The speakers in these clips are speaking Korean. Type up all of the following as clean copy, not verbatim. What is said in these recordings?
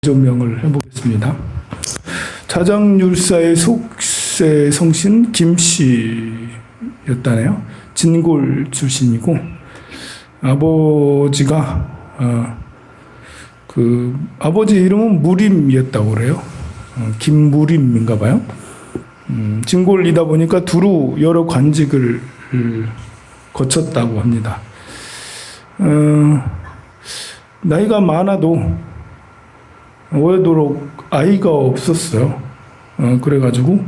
조명을 해보겠습니다. 자장율사의 속세 성신 김씨였다네요. 진골 출신이고 아버지가 아버지 이름은 무림이었다고 그래요. 김무림인가 봐요. 진골이다 보니까 두루 여러 관직을 거쳤다고 합니다. 나이가 많아도 오래도록 아이가 없었어요. 그래가지고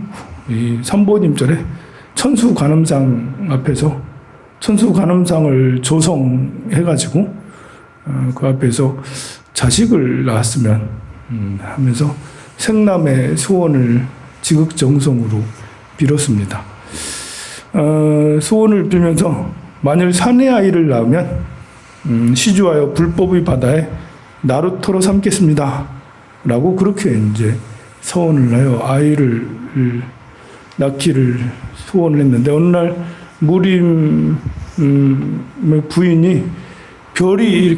이 삼보님절에 천수관음상 앞에서 천수관음상을 조성해가지고 그 앞에서 자식을 낳았으면 하면서 생남의 소원을 지극정성으로 빌었습니다. 소원을 빌면서 만일 사내 아이를 낳으면 시주하여 불법의 바다에 나루터로 삼겠습니다. 라고 그렇게 이제 서원을 하여 아이를 낳기를 소원을 했는데 어느 날 무림의 부인이 별이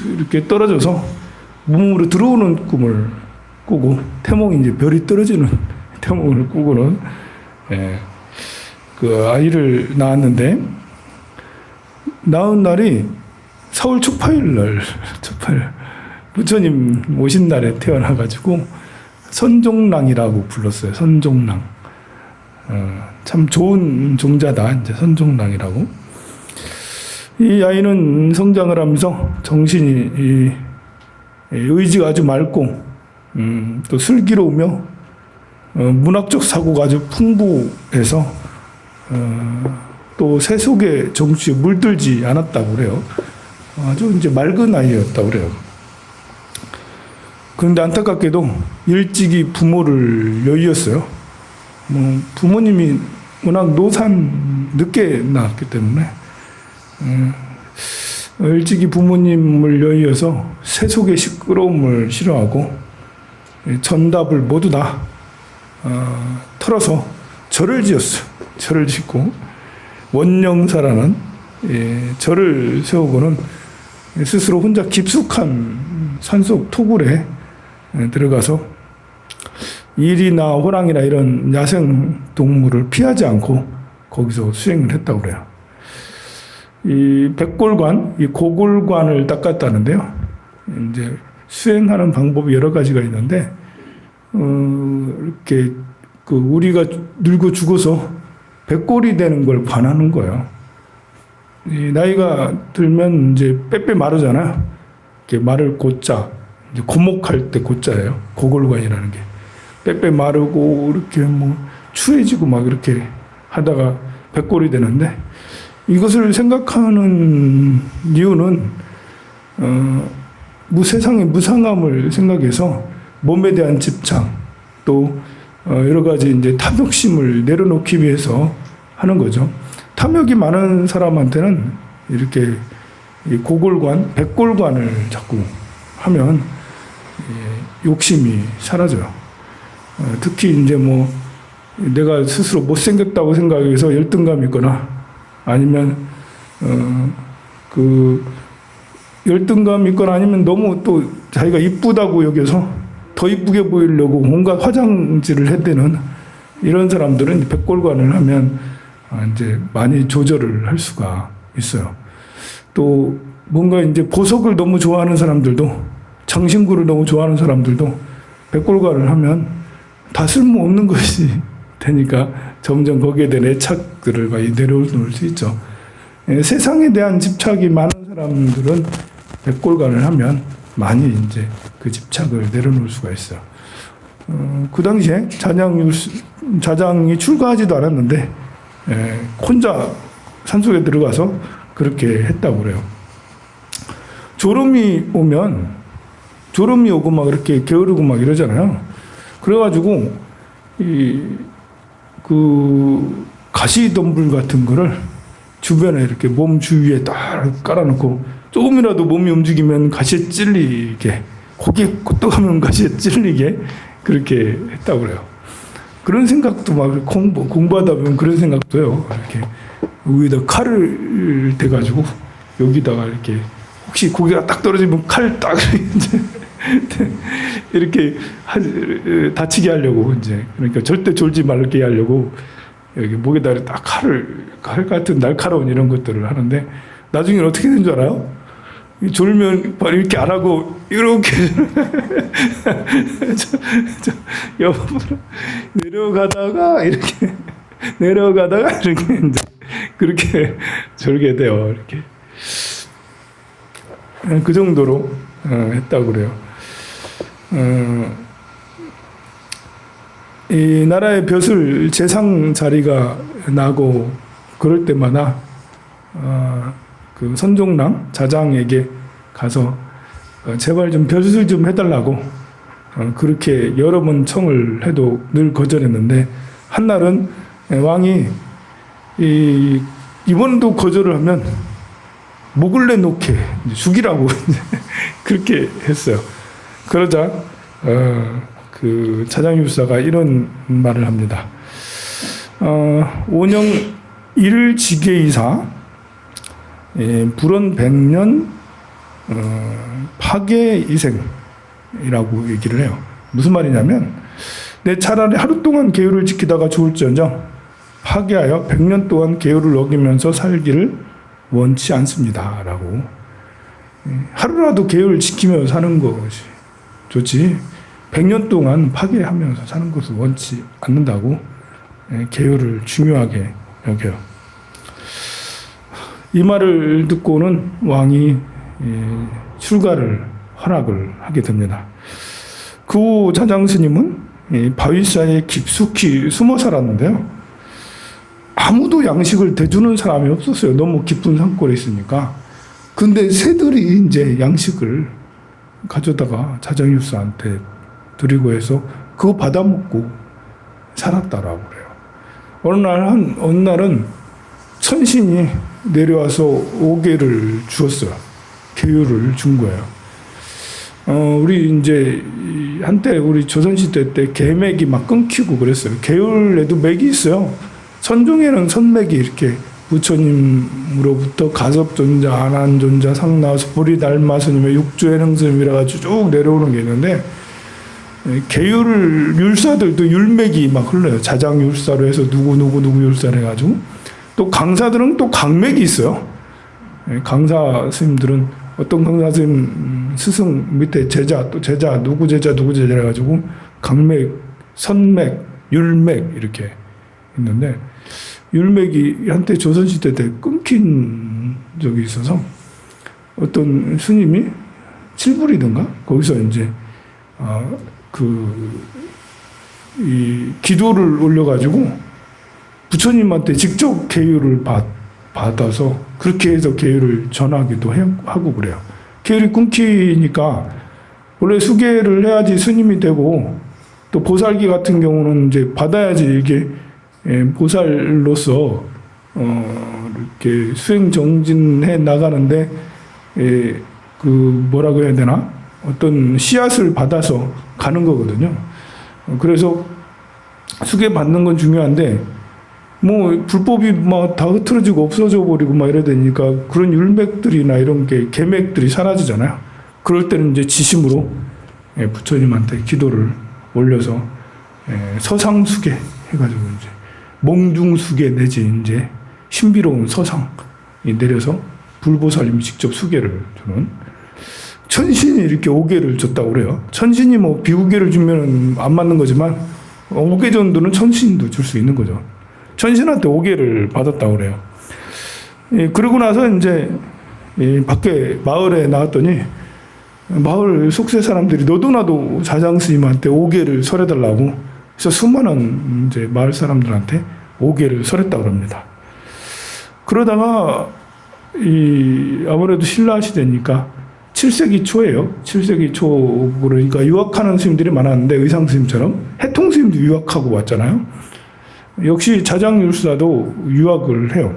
이렇게 떨어져서 몸으로 들어오는 꿈을 꾸고 태몽이 이제 별이 떨어지는 태몽을 꾸고는 그 아이를 낳았는데 낳은 날이 4월 초파일 날 부처님 오신 날에 태어나가지고 선종랑이라고 불렀어요. 선종랑. 참 좋은 종자다. 이제 선종랑이라고. 이 아이는 성장을 하면서 정신이 의지가 아주 맑고 또 슬기로우며 문학적 사고가 아주 풍부해서 또 세속의 정취에 물들지 않았다고 그래요. 아주 이제 맑은 아이였다고 그래요. 그런데 안타깝게도 일찍이 부모를 여의었어요. 부모님이 워낙 늦게 낳았기 때문에 일찍이 부모님을 여의어서 세속의 시끄러움을 싫어하고 전답을 모두 다 털어서 절을 지었어요. 절을 짓고 원영사라는 절을 세우고는 스스로 혼자 깊숙한 산속 토굴에 들어가서 일이나 호랑이나 이런 야생 동물을 피하지 않고 거기서 수행을 했다고 그래요. 이 백골관, 이 고골관을 닦았다는데요. 이제 수행하는 방법이 여러 가지가 있는데, 이렇게 우리가 늙어 죽어서 백골이 되는 걸 관하는 거예요. 이 나이가 들면 이제 빼빼 마르잖아요. 이렇게 마를 고자, 이제 고목할 때 고자예요. 고골관이라는 게. 빼빼 마르고 이렇게 추해지고 막 이렇게 하다가 백골이 되는데, 이것을 생각하는 이유는 세상의 무상함을 생각해서 몸에 대한 집착 또 여러 가지 이제 탐욕심을 내려놓기 위해서 하는 거죠. 탐욕이 많은 사람한테는 이렇게 고골관, 백골관을 자꾸 하면 욕심이 사라져요. 특히 이제 내가 스스로 못생겼다고 생각해서 열등감이 있거나 아니면 열등감 있거나 아니면 너무 또 자기가 이쁘다고 여겨서 더 이쁘게 보이려고 온갖 화장질을 해대는 이런 사람들은 백골관을 하면 이제 많이 조절을 할 수가 있어요. 또 뭔가 이제 보석을 너무 좋아하는 사람들도 장신구를 너무 좋아하는 사람들도 백골관을 하면 다 쓸모없는 것이 되니까 점점 거기에 대한 애착들을 많이 내려놓을 수 있죠. 세상에 대한 집착이 많은 사람들은 백골관을 하면 많이 이제 그 집착을 내려놓을 수가 있어요. 그 당시에 자장이 출가하지도 않았는데 혼자 산속에 들어가서 그렇게 했다고 그래요. 졸음이 오고 막 이렇게 게으르고 막 이러잖아요. 그래가지고 가시덤불 같은 거를 주변에 이렇게 몸 주위에 딱 깔아놓고 조금이라도 몸이 움직이면 가시에 찔리게, 고개 끄덕하면 가시에 찔리게 그렇게 했다고 그래요. 그런 생각도 막 공부하다 보면 그런 생각도 해요. 이렇게 위에다 칼을 대가지고 여기다가 이렇게 혹시 고개가 딱 떨어지면 칼 딱 이제 이렇게 다치게 하려고 이제 그러니까 절대 졸지 말게 하려고 여기 목에다 딱 칼 같은 날카로운 이런 것들을 하는데 나중에 어떻게 된 줄 알아요? 졸면 바로 이렇게 안 하고 이렇게 옆으로 내려가다가 이렇게 이제 그렇게 졸게 돼요. 이렇게 그 정도로 했다고 그래요. 이 나라의 벼슬 재상 자리가 나고 그럴 때마다 그 선종랑 자장에게 가서 제발 좀 벼슬 좀 해달라고 그렇게 여러 번 청을 해도 늘 거절했는데 한날은 왕이 이번도 거절을 하면 목을 내놓게 죽이라고 그렇게 했어요. 그러자 그 자장율사가 이런 말을 합니다. 온영 일지계이사 불원 100년 파괴이생이라고 얘기를 해요. 무슨 말이냐면 내 차라리 하루 동안 계율을 지키다가 죽을지언정 파괴하여 100년 동안 계율을 어기면서 살기를 원치 않습니다. 라고. 하루라도 계율을 지키며 사는 것이 좋지 100년 동안 파괴하면서 사는 것을 원치 않는다고 계율을 중요하게 여겨요. 이 말을 듣고는 왕이 허락을 하게 됩니다. 그 후 자장스님은 바위사에 깊숙이 숨어 살았는데요. 아무도 양식을 대주는 사람이 없었어요. 너무 깊은 산골에 있으니까. 근데 새들이 이제 양식을 가져다가 자장유사한테 드리고 해서 그거 받아먹고 살았다라고 그래요. 어느 날은 천신이 내려와서 오개를 주었어요. 계율을 준 거예요. 우리 이제 한때 우리 조선시대 때 계맥이 막 끊기고 그랬어요. 계율에도 맥이 있어요. 선종에는 선맥이 이렇게 부처님으로부터 가섭존자, 안한존자, 상나와서 보리달마스님의 육주해능스님이라 가지고 쭉 내려오는 게 있는데 계율 율사들도 율맥이 막 흘러요. 자장율사로 해서 누구 율사를 해가지고 또 강사들은 또 강맥이 있어요. 강사 스님들은 어떤 강사 스님 스승 밑에 제자 또 제자 누구 제자 해가지고 강맥, 선맥, 율맥 이렇게 있는데 율맥이 한때 조선시대 때 끊긴 적이 있어서 어떤 스님이 칠불이든가 거기서 이제 이 기도를 올려가지고 부처님한테 직접 계율을 받아서 그렇게 해서 계율을 전하기도 하고 그래요. 계율이 끊기니까 원래 수계를 해야지 스님이 되고 또 보살기 같은 경우는 이제 받아야지 이게 보살로서 이렇게 수행 정진해 나가는데 그 뭐라고 해야 되나 어떤 씨앗을 받아서 가는 거거든요. 그래서 수계 받는 건 중요한데 뭐 불법이 막 다 흐트러지고 없어져 버리고 막 이래 되니까 그런 율맥들이나 이런 게 계맥들이 사라지잖아요. 그럴 때는 이제 지심으로 부처님한테 기도를 올려서 서상수계 해가지고 이제 몽중수계 내지 이제 신비로운 서상이 내려서 불보살님이 직접 수계를 주는 천신이 이렇게 5개를 줬다고 그래요. 천신이 뭐 비우개를 주면 안 맞는 거지만 5개 정도는 천신도 줄 수 있는 거죠. 천신한테 5개를 받았다고 그래요. 그러고 나서 이제 밖에 마을에 나왔더니 마을 속세 사람들이 너도 나도 자장스님한테 5개를 설해달라고 그래서 수많은 이제 마을 사람들한테 5개를 설했다고 합니다. 그러다가 아무래도 신라 시대니까 7세기 초예요. 7세기 초 그러니까 유학하는 스님들이 많았는데 의상 스님처럼 해통 스님도 유학하고 왔잖아요. 역시 자장율사도 유학을 해요.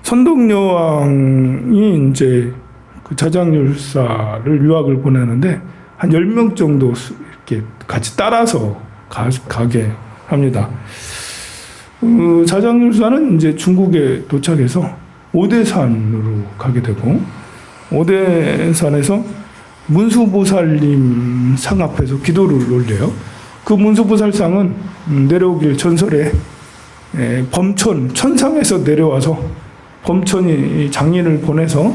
선덕여왕이 이제 그 자장율사를 유학을 보내는데 한 10명 정도 이렇게 같이 따라서 가게 합니다. 자장율사는 이제 중국에 도착해서 오대산으로 가게 되고 오대산에서 문수보살님 상 앞에서 기도를 올려요. 그 문수보살상은 내려오길 전설에 범천, 천상에서 내려와서 범천이 장인을 보내서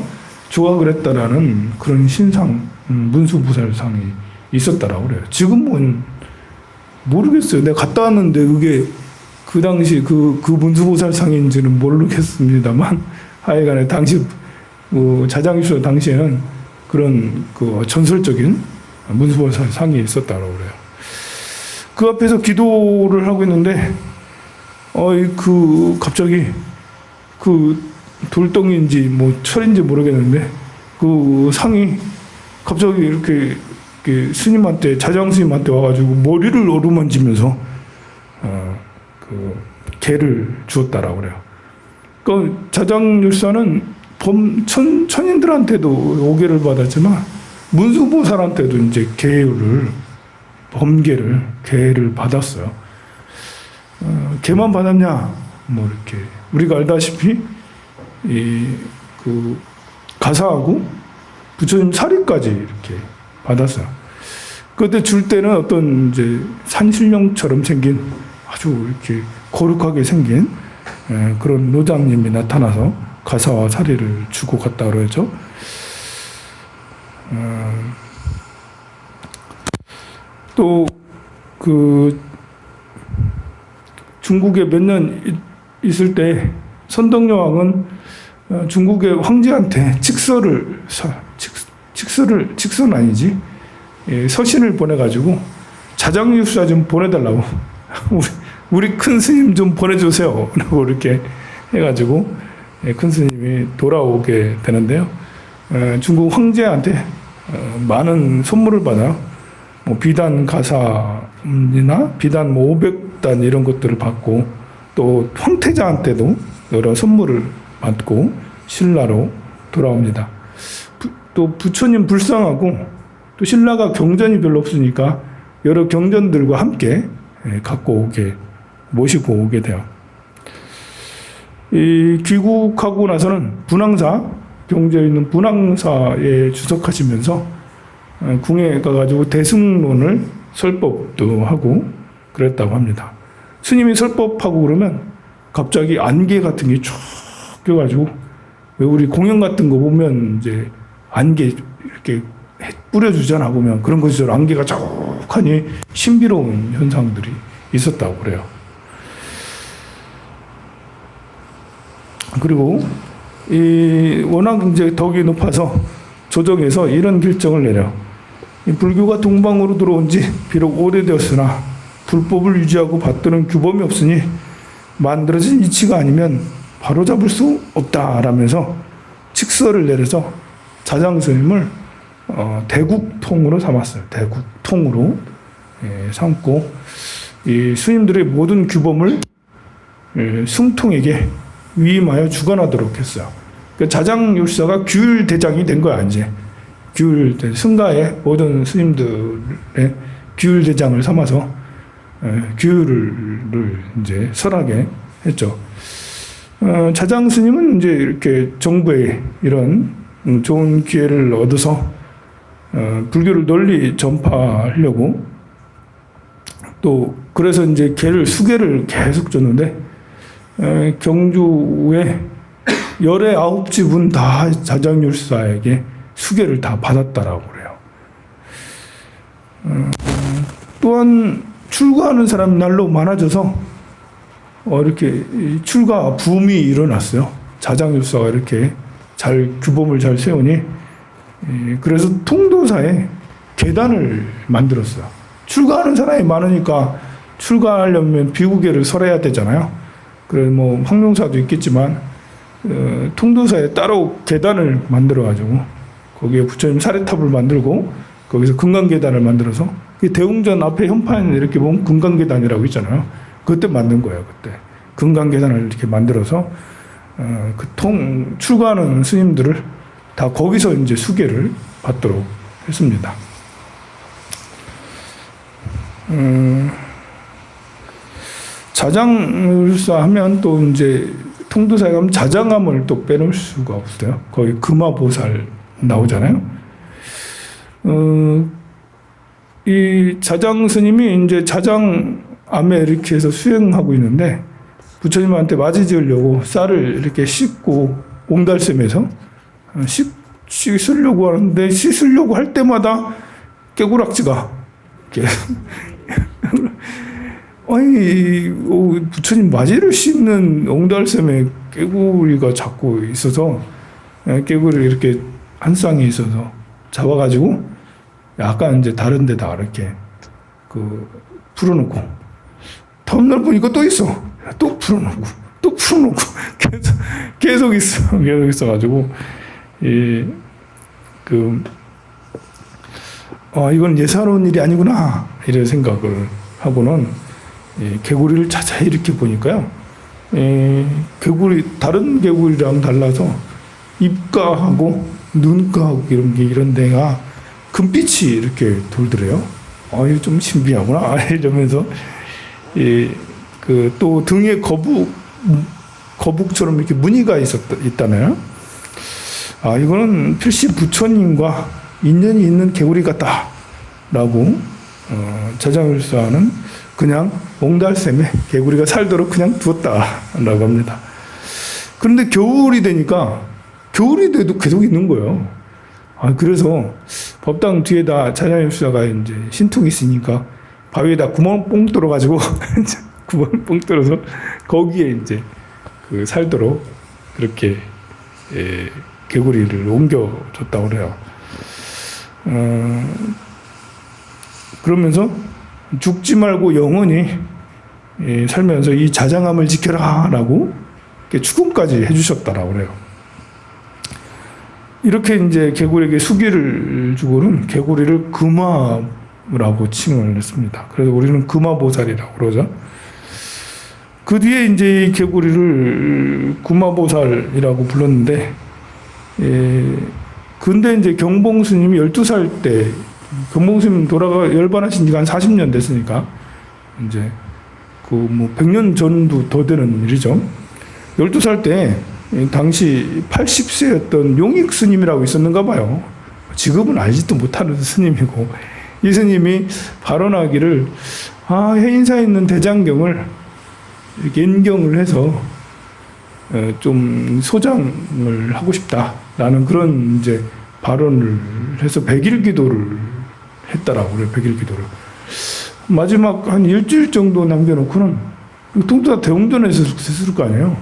조각을 했다라는 그런 신상, 문수보살상이 있었다라고 그래요. 지금은 모르겠어요. 내가 갔다 왔는데 그게 그 당시 그 문수보살상인지는 모르겠습니다만 하여간에 당시 자장유서 당시에는 그런 그 전설적인 문수보살상이 있었다고 그래요. 그 앞에서 기도를 하고 있는데 갑자기 그 돌덩이인지 뭐 철인지 모르겠는데 그 상이 갑자기 이렇게 스님한테, 자장 스님한테 와가지고 머리를 어루만지면서 그 개를 주었다라고 그래요. 그 자장율사는 천인들한테도 오개를 받았지만 문수보살한테도 이제 개를 받았어요. 개만 받았냐? 뭐 이렇게 우리가 알다시피 그 가사하고 부처님 사리까지 이렇게 받았어요. 그때 줄 때는 어떤 이제 산신령처럼 생긴 아주 이렇게 거룩하게 생긴 그런 노장님이 나타나서 가사와 사리를 주고 갔다 그러죠. 또 그 중국에 몇 년 있을 때 선덕여왕은 중국의 황제한테 칙서는 아니지, 서신을 보내가지고 자장유사 좀 보내달라고 우리 큰 스님 좀 보내주세요 라고 이렇게 해가지고 큰 스님이 돌아오게 되는데요. 중국 황제한테 많은 선물을 받아 뭐 비단 가사나 비단 뭐 500단 이런 것들을 받고, 또 황태자한테도 여러 선물을 받고 신라로 돌아옵니다. 또 부처님 불쌍하고 또 신라가 경전이 별로 없으니까 여러 경전들과 함께 모시고 오게 돼요. 이 귀국하고 나서는 분황사, 경주에 있는 분황사에 주석하시면서 궁에 가가지고 대승론을 설법도 하고 그랬다고 합니다. 스님이 설법하고 그러면 갑자기 안개 같은 게 쭉 껴가지고, 왜 우리 공연 같은 거 보면 이제 안개 이렇게 뿌려주잖아 보면, 그런 것처럼 안개가 쫙하니 신비로운 현상들이 있었다고 그래요. 그리고 워낙 이제 덕이 높아서 조정에서 이런 결정을 내려. 이 불교가 동방으로 들어온 지 비록 오래되었으나 불법을 유지하고 받드는 규범이 없으니 만들어진 이치가 아니면 바로잡을 수 없다라면서 칙서를 내려서 자장스님을 대국통으로 삼았어요. 대국통으로 삼고 이 스님들의 모든 규범을 승통에게 위임하여 주관하도록 했어요. 그러니까 자장율사가 규율대장이 된 거야 이제. 승가의 모든 스님들의 규율대장을 삼아서 규율을 이제 설하게 했죠. 자장 스님은 이제 이렇게 정부의 이런 좋은 기회를 얻어서 불교를 널리 전파하려고, 또 그래서 이제 수계를 계속 줬는데 경주에 19집은 다 자장율사에게 수계를 다 받았다라고 그래요. 또한 출가하는 사람 날로 많아져서 이렇게 출가 붐이 일어났어요. 자장율사가 이렇게 규범을 잘 세우니, 그래서 통도사에 계단을 만들었어요. 출가하는 사람이 많으니까 출가하려면 비구계를 설해야 되잖아요. 그래서 뭐 황룡사도 있겠지만 통도사에 따로 계단을 만들어가지고 거기에 부처님 사례탑을 만들고 거기서 금강계단을 만들어서, 대웅전 앞에 현판 이렇게 보면 금강계단이라고 있잖아요. 그때 만든 거예요. 그때 금강계단을 이렇게 만들어서 출가하는 스님들을 다 거기서 이제 수계를 받도록 했습니다. 자장율사 하면 또 이제 통도사에 가면 자장함을 또 빼놓을 수가 없어요. 거기 금화보살 나오잖아요. 이 자장 스님이 이제 자장암에 이렇게 해서 수행하고 있는데 부처님한테 맞이 지으려고 쌀을 이렇게 씻고 옹달샘에서 씻으려고 하는데 씻으려고 할 때마다 깨구락지가 아니 부처님 맞이를 씻는 옹달샘에 깨구리가 자꾸 있어서 깨구리 이렇게 한 쌍이 있어서 잡아가지고 약간 이제 다른 데다 이렇게 풀어놓고 다음날 보니까 또 있어. 또 풀어놓고 또 풀어놓고 계속 있어가지고 이건 예사로운 일이 아니구나 이런 생각을 하고는 개구리를 자세히 이렇게 보니까요. 다른 개구리랑 달라서 입가하고 눈가하고 이런 데가 금빛이 이렇게 돌더래요. 이거 좀 신비하구나 이러면서 또 등에 거북처럼 이렇게 무늬가 있다네요. 이거는 필시 부처님과 인연이 있는 개구리 같다라고 자장율사는 그냥 옹달샘에 개구리가 살도록 그냥 두었다라고 합니다. 그런데 겨울이 되니까 겨울이 돼도 계속 있는 거예요. 그래서 법당 뒤에다 자장율사가 이제 신통이 있으니까 바위에다 구멍 뽕 뚫어가지고 구멍 뽕 뚫어서 거기에 이제 살도록 그렇게 개구리를 옮겨줬다고 그래요. 그러면서 죽지 말고 영원히 살면서 이 자장암을 지켜라라고 축원까지 해주셨다라고 그래요. 이렇게 이제 개구리에게 수기를 주고는 개구리를 금화라고 칭을 했습니다. 그래서 우리는 금화보살이라고 그러죠. 그 뒤에 이제 이 개구리를 금화보살이라고 불렀는데, 근데 이제 경봉 스님이 12살 때, 경봉 스님 열반하신 지가 한 40년 됐으니까, 이제, 100년 전도 더 되는 일이죠. 12살 때, 당시 80세였던 용익 스님이라고 있었는가 봐요. 지금은 알지도 못하는 스님이고, 이 스님이 발언하기를, 해인사에 있는 대장경을 이렇게 인경을 해서 좀 소장을 하고 싶다라는 그런 이제 발언을 해서 100일 기도를 했다라고 그래요. 100일 기도를. 마지막 한 일주일 정도 남겨놓고는 통도 다 대웅전에서 했을 거 아니에요.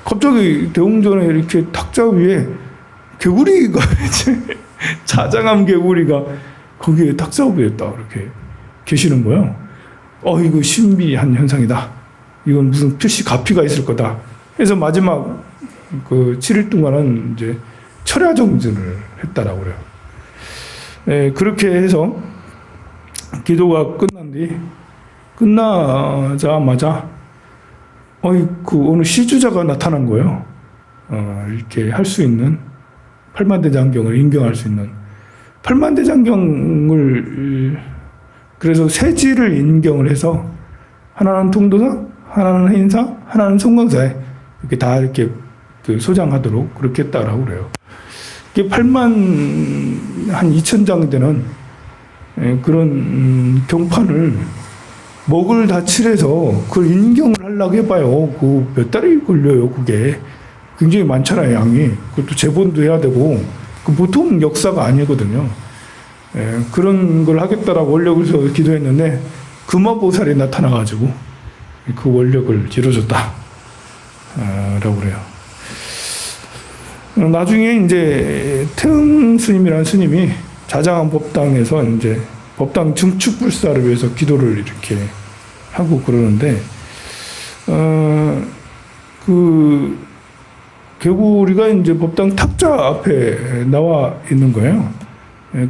갑자기 대웅전에 이렇게 탁자 위에 개구리가 이제 자장암 개구리가 거기에 탁자 위에 딱 이렇게 계시는 거예요. 이거 신비한 현상이다. 이건 무슨 필시 가피가 있을 거다. 그래서 마지막 7일 동안은 이제 철야정진을 했다라고 그래요. 그렇게 해서 기도가 끝나자마자 어느 시주자가 나타난 거예요. 이렇게 할 수 있는 팔만대장경을 인경할 수 있는 팔만대장경을 그래서 세 지를 인경을 해서 하나는 통도사, 하나는 해인사, 하나는 송광사에 이렇게 다 이렇게 소장하도록 그렇게 했다라고 그래요. 이게 8만 한 2,000장 되는 그런 경판을 목을 다 칠해서 그걸 인경을 하려고 해봐요. 몇 달이 걸려요, 그게. 굉장히 많잖아요, 양이. 그것도 재본도 해야 되고, 보통 역사가 아니거든요. 그런 걸 하겠다라고 원력을 서 기도했는데, 금화보살이 나타나가지고, 그 원력을 이루어줬다. 라고 그래요. 나중에 이제 태응 스님이라는 스님이 자장암 법당에서 이제 법당 증축불사를 위해서 기도를 이렇게 하고 그러는데, 개구리가 이제 법당 탁자 앞에 나와 있는 거예요.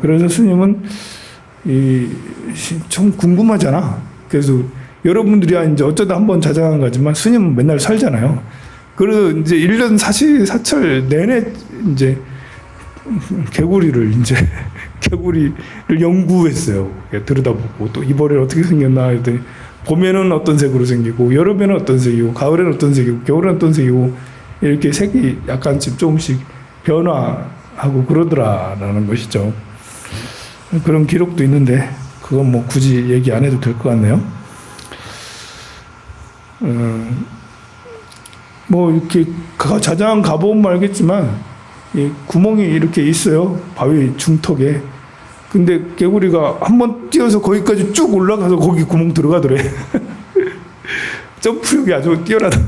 그래서 스님은 좀 궁금하잖아. 그래서 여러분들이 이제 어쩌다 한번 자장암 가지만 스님은 맨날 살잖아요. 그래서 이제 1년 사철 내내 이제 개구리를 연구했어요. 들여다보고 또 이벌이 어떻게 생겼나 했더니 봄에는 어떤 색으로 생기고 여름에는 어떤 색이고 가을에는 어떤 색이고 겨울에는 어떤 색이고 이렇게 색이 약간씩 조금씩 변화하고 그러더라라는 것이죠. 그런 기록도 있는데 그건 뭐 굳이 얘기 안 해도 될 것 같네요. 뭐 이렇게 자장 가보면 알겠지만 이 구멍이 이렇게 있어요. 바위 중턱에. 근데 개구리가 한번 뛰어서 거기까지 쭉 올라가서 거기 구멍 들어가더래. 점프력이 아주 뛰어나다.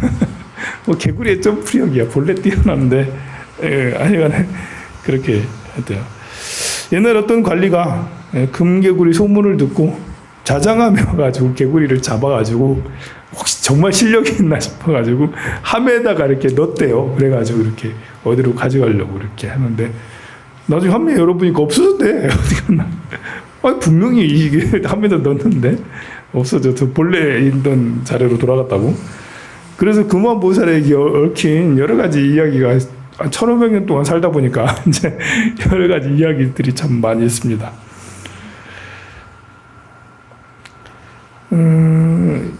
뭐 개구리의 점프력이야. 본래 뛰어나는데 하여간에 그렇게 했대요. 옛날 어떤 관리가 금개구리 소문을 듣고 자장함에 와가지고 개구리를 잡아가지고 혹시 정말 실력이 있나 싶어가지고 함에다가 이렇게 넣었대요. 그래가지고 이렇게 어디로 가져가려고 이렇게 하는데 나중에 함에 열어보니까 없어졌대. 어디 갔나? 분명히 이게 함에다 넣었는데 없어져서 본래 있던 자료로 돌아갔다고. 그래서 금화보살에게 얽힌 여러 가지 이야기가 1500년 동안 살다 보니까 이제 여러 가지 이야기들이 참 많이 있습니다.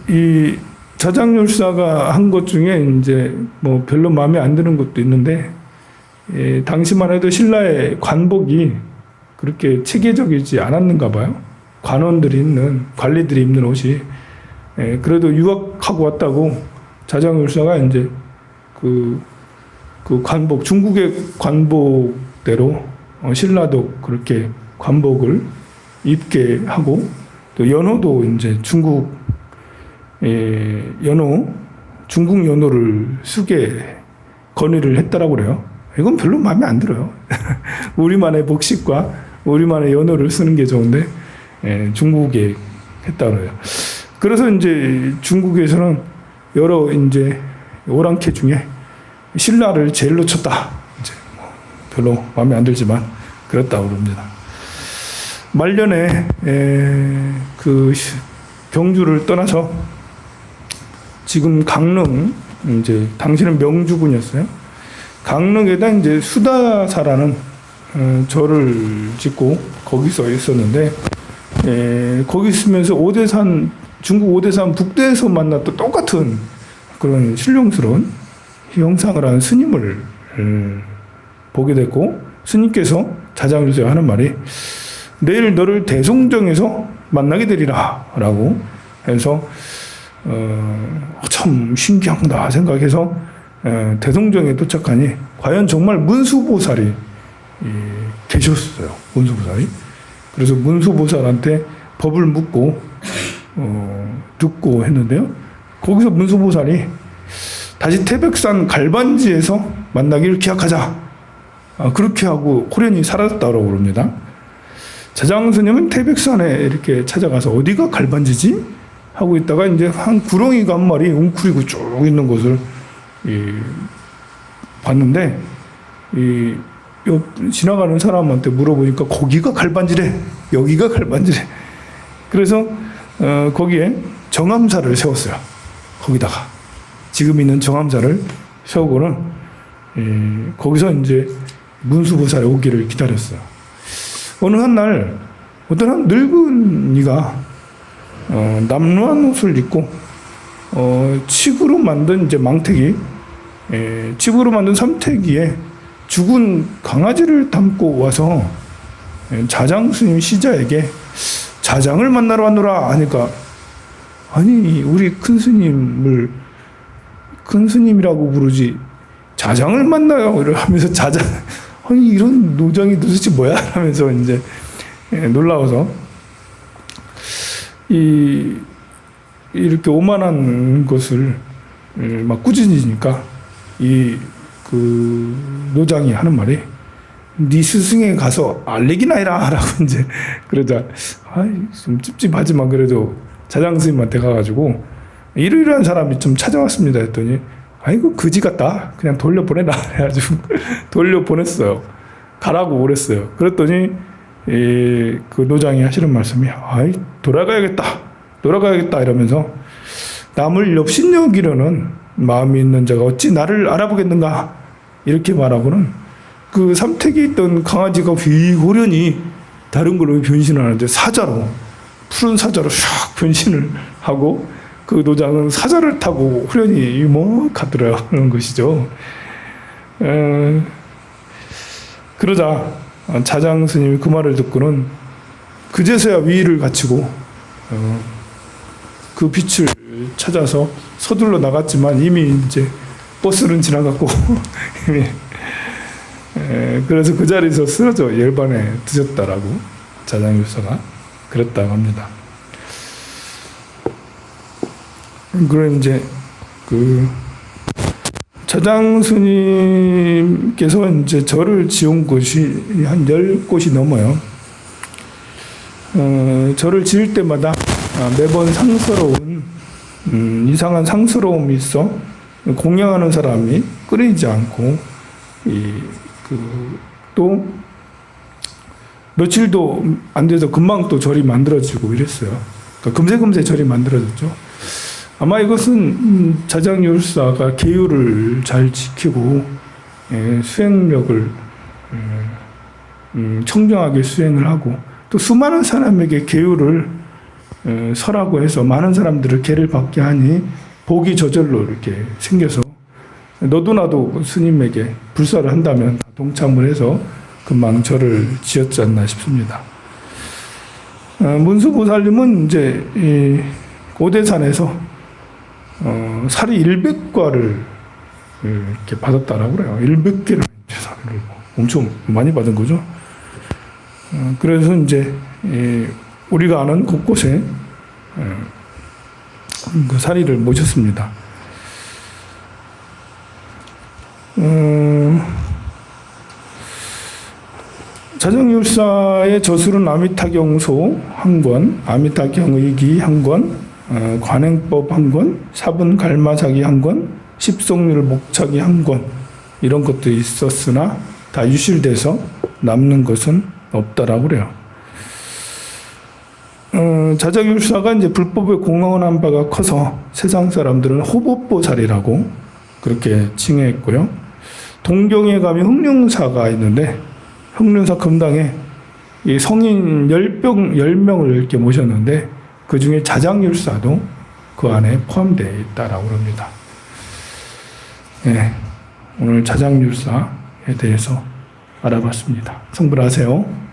이 자장율사가 한 것 중에 이제 뭐 별로 마음에 안 드는 것도 있는데, 당시만 해도 신라의 관복이 그렇게 체계적이지 않았는가 봐요. 관원들이 입는, 관리들이 입는 옷이. 그래도 유학하고 왔다고 자장율사가 이제 그 관복, 중국의 관복대로 신라도 그렇게 관복을 입게 하고, 또 연호도 이제 중국 연호를 쓰게 건의를 했다라고 그래요. 이건 별로 마음에 안 들어요. 우리만의 복식과 우리만의 연호를 쓰는 게 좋은데 중국에 했다고 그래요. 그래서 이제 중국에서는 여러 이제 오랑캐 중에 신라를 제일 놓쳤다. 이제 뭐 별로 마음에 안 들지만 그랬다고 그럽니다. 말년에 그 경주를 떠나서 지금 강릉, 이제 당시는 명주군이었어요. 강릉에다 이제 수다사라는 절을 짓고 거기서 있었는데, 거기 있으면서 중국 오대산 북대에서 만났던 똑같은 그런 신령스러운 형상을 하는 스님을 보게 됐고, 스님께서 자장율사가 하는 말이 내일 너를 대송정에서 만나게 되리라 라고 해서 참 신기하다 생각해서 대송정에 도착하니 과연 정말 문수보살이 계셨어요. 문수보살이. 그래서 문수보살한테 법을 묻고 듣고 했는데요. 거기서 문수보살이 다시 태백산 갈반지에서 만나기를 기약하자. 그렇게 하고 호련히 사라졌다고 그럽니다. 자장스님은 태백산에 이렇게 찾아가서 어디가 갈반지지? 하고 있다가 이제 한 구렁이가 한 마리 웅크리고 쭉 있는 것을 봤는데, 지나가는 사람한테 물어보니까 거기가 갈반지래, 여기가 갈반지래. 그래서 거기에 정암사를 세웠어요. 거기다가 지금 있는 정암사를 세우고는 거기서 이제 문수보살이 오기를 기다렸어요. 어느 한 날 어떤 한 늙은이가 남루한 옷을 입고 칡으로 만든 이제 망태기, 칡으로 만든 삼태기에 죽은 강아지를 담고 와서 자장 스님 시자에게 자장을 만나러 왔노라 하니까, 아니 우리 큰 스님을 큰 스님이라고 부르지 자장을 만나요 이러면서 자장, 아니 이런 노장이 도대체 뭐야 하면서 이제 놀라워서 이렇게 오만한 것을 막 꾸짖으니까 그 노장이 하는 말이 네 스승에 가서 알레기나 해라 라고 이제 그러자, 좀 찝찝하지만 그래도 자장 스님한테 가가지고 이러이러한 사람이 좀 찾아왔습니다 했더니, 아이고 그지 같다 그냥 돌려보내라 해가지고 돌려보냈어요. 가라고 그랬어요. 그랬더니 그 노장이 하시는 말씀이, 돌아가야겠다 이러면서 남을 엽신여기려는 마음이 있는 자가 어찌 나를 알아보겠는가 이렇게 말하고는 그 삼택에 있던 강아지가 휘고련히 다른 걸로 변신을 하는데 푸른 사자로 샥 변신을 하고, 그 노장은 사자를 타고 후련히 가더라는 것이죠. 그러자 자장 스님이 그 말을 듣고는 그제서야 위를 갖추고 그 빛을 찾아서 서둘러 나갔지만 이미 이제 버스는 지나갔고 그래서 그 자리에서 쓰러져 열반에 드셨다라고 자장율사가 그랬다고 합니다. 그럼 이제 그 자장 스님께서 이제 절을 지은 곳이 한 10곳이 넘어요. 절을 지을 때마다 매번 상스러운 이상한 상스러움이 있어 공양하는 사람이 끊이지 않고 또 며칠도 안 돼서 금방 또 절이 만들어지고 이랬어요. 그러니까 금세금세 절이 만들어졌죠. 아마 이것은 자장율사가 계율을 잘 지키고 수행력을 청정하게 수행을 하고 또 수많은 사람에게 계율을 설하고 해서 많은 사람들을 계를 받게 하니 복이 저절로 이렇게 생겨서 너도 나도 스님에게 불사를 한다면 동참을 해서 금방 절을 지었지 않나 싶습니다. 문수보살님은 이제 고대산에서 사리 100과를 이렇게 받았다라고 그래요. 100개를 사리를 엄청 많이 받은 거죠. 그래서 이제 우리가 아는 곳곳에 그 사리를 모셨습니다. 자장율사의 저술은 아미타경소 한 권, 아미타경의기 한 권, 관행법 한 권, 사분갈마사기 한 권, 십송률 목차기 한 권 이런 것도 있었으나 다 유실돼서 남는 것은 없다라고 그래요. 자장율사가 이제 불법에 공헌한 바가 커서 세상 사람들은 호법보살이라고 그렇게 칭해했고요. 동경에 가면 흑륜사가 있는데 흑륜사 금당에 이 성인 10명을 이렇게 모셨는데 그 중에 자장율사도 그 안에 포함되어 있다라고 합니다. 네, 오늘 자장율사에 대해서 알아봤습니다. 성불하세요.